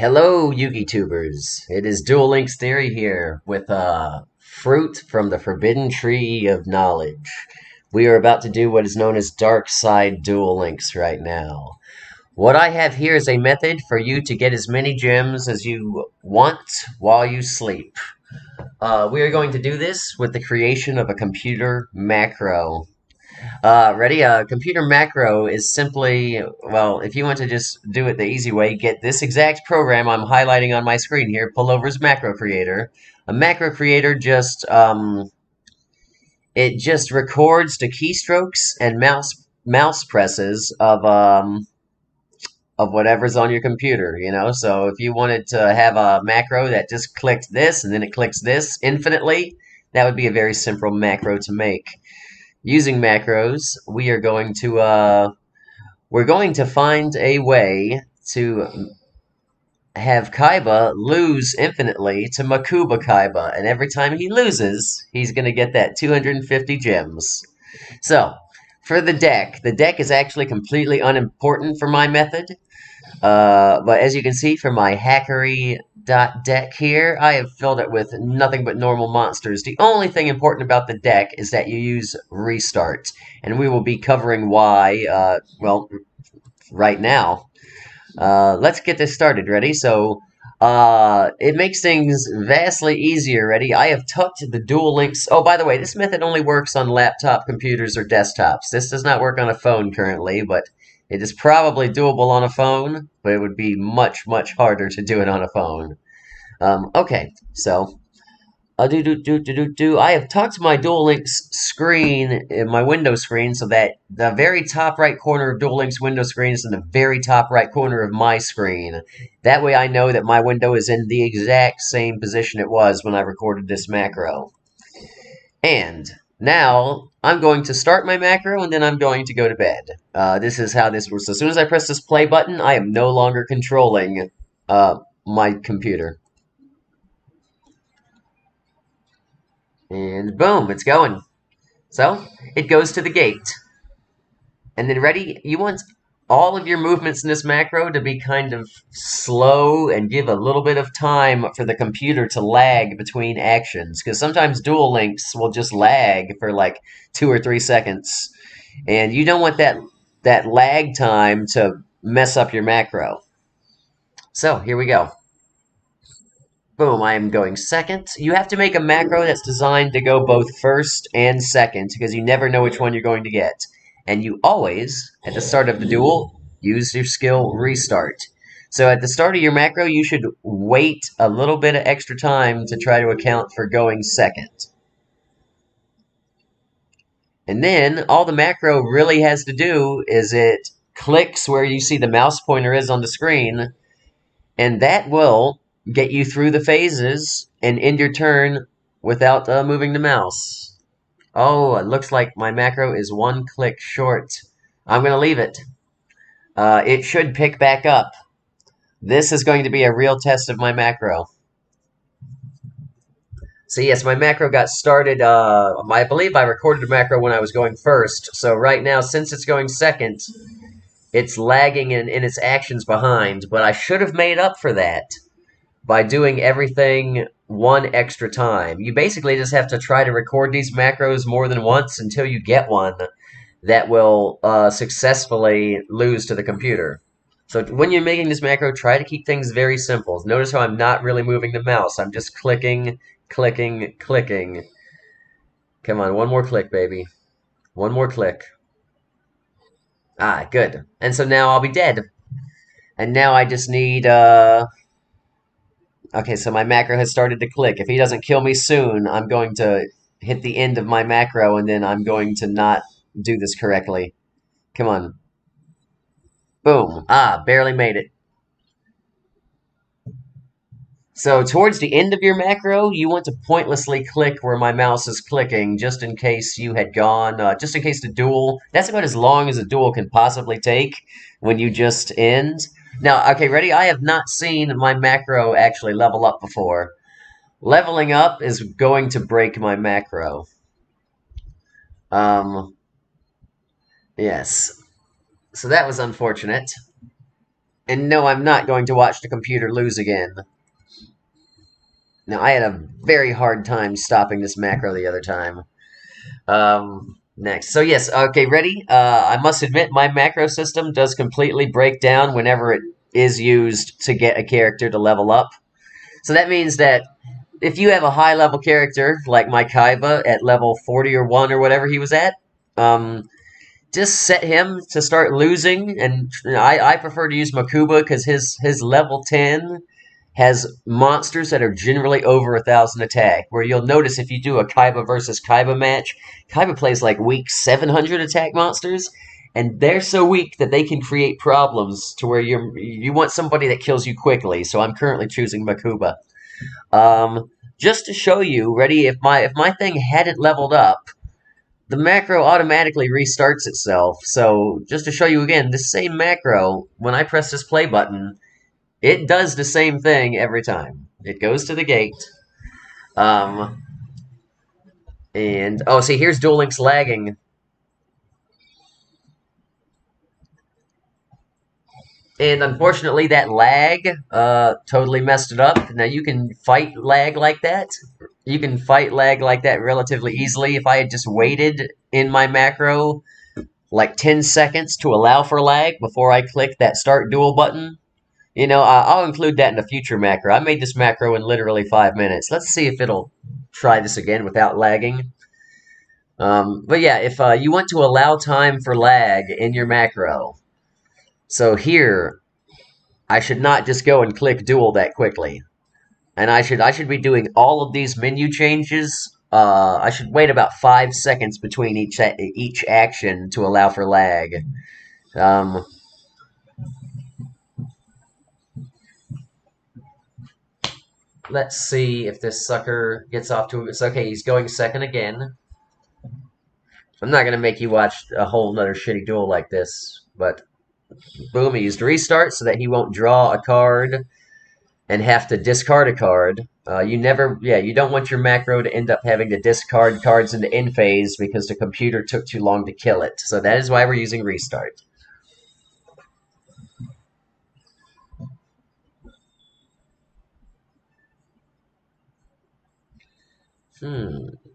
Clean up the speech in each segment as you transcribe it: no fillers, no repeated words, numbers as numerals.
Hello, Yugi Tubers. It is Duel Links Theory here with fruit from the Forbidden Tree of Knowledge. We are about to do what is known as Dark Side Duel Links right now. What I have here is a method for you to get as many gems as you want while you sleep. We are going to do this with the creation of a computer macro. Ready? A computer macro is simply, well, if you want to just do it the easy way, get this exact program I'm highlighting on my screen here, Pullover's Macro Creator. A macro creator it just records the keystrokes and mouse presses of whatever's on your computer, you know? So if you wanted to have a macro that just clicked this and then it clicks this infinitely, that would be a very simple macro to make. Using macros, we're going to find a way to have Kaiba lose infinitely to Makuba Kaiba, and every time he loses, he's going to get that 250 gems. So, for the deck is actually completely unimportant for my method. But as you can see from my hackery deck here, I have filled it with nothing but normal monsters. The only thing important about the deck is that you use restart, and we will be covering why, well, right now. Let's get this started. Ready? It makes things vastly easier. Ready? I have tucked the Duel Links. Oh, by the way, this method only works on laptop computers or desktops. This does not work on a phone currently, but it is probably doable on a phone, but it would be much, much harder to do it on a phone. Okay, so I have tucked my Duel Links screen in my window screen so that the very top right corner of Duel Links window screen is in the very top right corner of my screen. That way I know that my window is in the exact same position it was when I recorded this macro. And now I'm going to start my macro and then I'm going to go to bed. This is how this works. As soon as I press this play button, I am no longer controlling my computer. And boom, it's going. So it goes to the gate. And then ready, you want all of your movements in this macro to be kind of slow and give a little bit of time for the computer to lag between actions. Because sometimes Duel Links will just lag for like 2 or 3 seconds. And you don't want that lag time to mess up your macro. So here we go. Boom, I am going second. You have to make a macro that's designed to go both first and second because you never know which one you're going to get. And you always, at the start of the duel, use your skill restart. So at the start of your macro, you should wait a little bit of extra time to try to account for going second. And then all the macro really has to do is it clicks where you see the mouse pointer is on the screen, and that will get you through the phases and end your turn without moving the mouse. Oh, it looks like my macro is one click short. I'm going to leave it. It should pick back up. This is going to be a real test of my macro. So yes, my macro got started, I believe I recorded a macro when I was going first. So right now, since it's going second, it's lagging in its actions behind. But I should have made up for that by doing everything one extra time. You basically just have to try to record these macros more than once until you get one that will successfully lose to the computer. So when you're making this macro, try to keep things very simple. Notice how I'm not really moving the mouse. I'm just clicking, clicking, clicking. Come on, one more click, baby. One more click. Ah, good. And so now I'll be dead. And now I just need okay, so my macro has started to click. If he doesn't kill me soon, I'm going to hit the end of my macro, and then I'm going to not do this correctly. Come on. Boom. Ah, barely made it. So towards the end of your macro, you want to pointlessly click where my mouse is clicking, just in case you had gone, just in case the duel, that's about as long as a duel can possibly take when you just end. Now, okay, ready? I have not seen my macro actually level up before. Leveling up is going to break my macro. Um, yes. So that was unfortunate. And no, I'm not going to watch the computer lose again. Now, I had a very hard time stopping this macro the other time. Next. So yes, okay, ready? I must admit my macro system does completely break down whenever it is used to get a character to level up. So that means that if you have a high level character like my Kaiba at level 40 or 1 or whatever he was at, um, just set him to start losing. And I prefer to use Makuba because his level 10 has monsters that are generally over 1,000 attack. Where you'll notice if you do a Kaiba versus Kaiba match, Kaiba plays like weak 700 attack monsters, and they're so weak that they can create problems to where you want somebody that kills you quickly. So I'm currently choosing Makuba. Just to show you, ready? If my thing hadn't leveled up, the macro automatically restarts itself. So just to show you again, this same macro, when I press this play button, it does the same thing every time. It goes to the gate. Um, and, oh, see, here's Duel Links lagging. And unfortunately, that lag totally messed it up. Now, you can fight lag like that. You can fight lag like that relatively easily. If I had just waited in my macro like 10 seconds to allow for lag before I click that start duel button, I'll include that in a future macro. I made this macro in literally 5 minutes. Let's see if it'll try this again without lagging. But yeah, if you want to allow time for lag in your macro, so here, I should not just go and click duel that quickly. And I should be doing all of these menu changes. I should wait about 5 seconds between each action to allow for lag. Um, let's see if this sucker gets off to it's okay. He's going second again. I'm not gonna make you watch a whole nother shitty duel like this, but boom, he used restart so that he won't draw a card and have to discard a card. You don't want your macro to end up having to discard cards in the end phase because the computer took too long to kill it. So that is why we're using restart.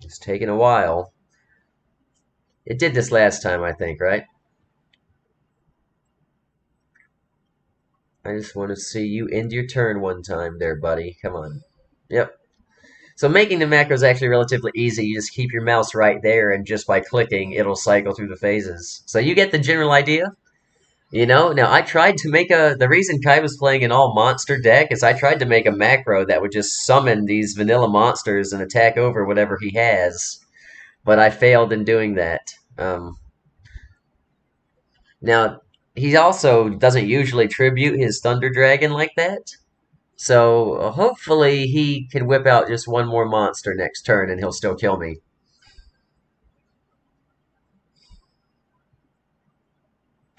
It's taking a while. It did this last time, I think, right? I just want to see you end your turn one time there, buddy. Come on. Yep. So making the macro is actually relatively easy. You just keep your mouse right there, and just by clicking, it'll cycle through the phases. So you get the general idea. Now I tried to make the reason Kai was playing an all monster deck is I tried to make a macro that would just summon these vanilla monsters and attack over whatever he has, but I failed in doing that. Now, he also doesn't usually tribute his Thunder Dragon like that, so hopefully he can whip out just one more monster next turn and he'll still kill me.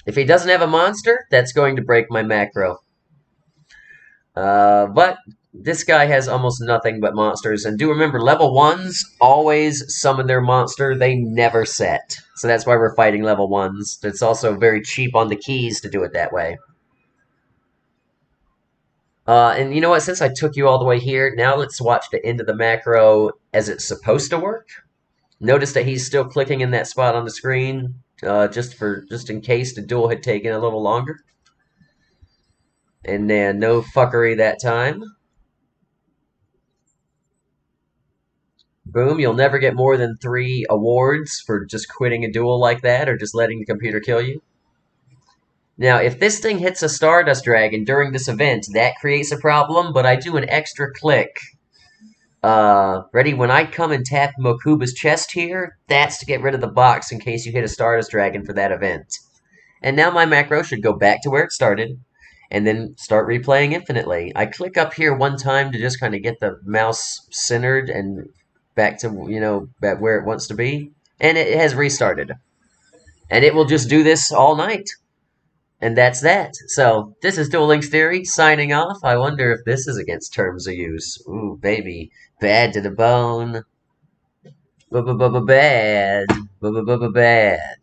If he doesn't have a monster, that's going to break my macro. But this guy has almost nothing but monsters. And do remember, level 1s always summon their monster. They never set. So that's why we're fighting level 1s. It's also very cheap on the keys to do it that way. And you know what? Since I took you all the way here, now let's watch the end of the macro as it's supposed to work. Notice that he's still clicking in that spot on the screen, just in case the duel had taken a little longer. And then no fuckery that time. Boom, you'll never get more than 3 awards for just quitting a duel like that or just letting the computer kill you. Now, if this thing hits a Stardust Dragon during this event, that creates a problem, but I do an extra click. Ready? When I come and tap Mokuba's chest here, that's to get rid of the box in case you hit a Stardust Dragon for that event. And now my macro should go back to where it started, and then start replaying infinitely. I click up here one time to just kind of get the mouse centered and back to, back where it wants to be. And it has restarted. And it will just do this all night. And that's that. So, this is Duel Links Theory, signing off. I wonder if this is against terms of use. Ooh, baby. Bad to the bone. Bad. Bad.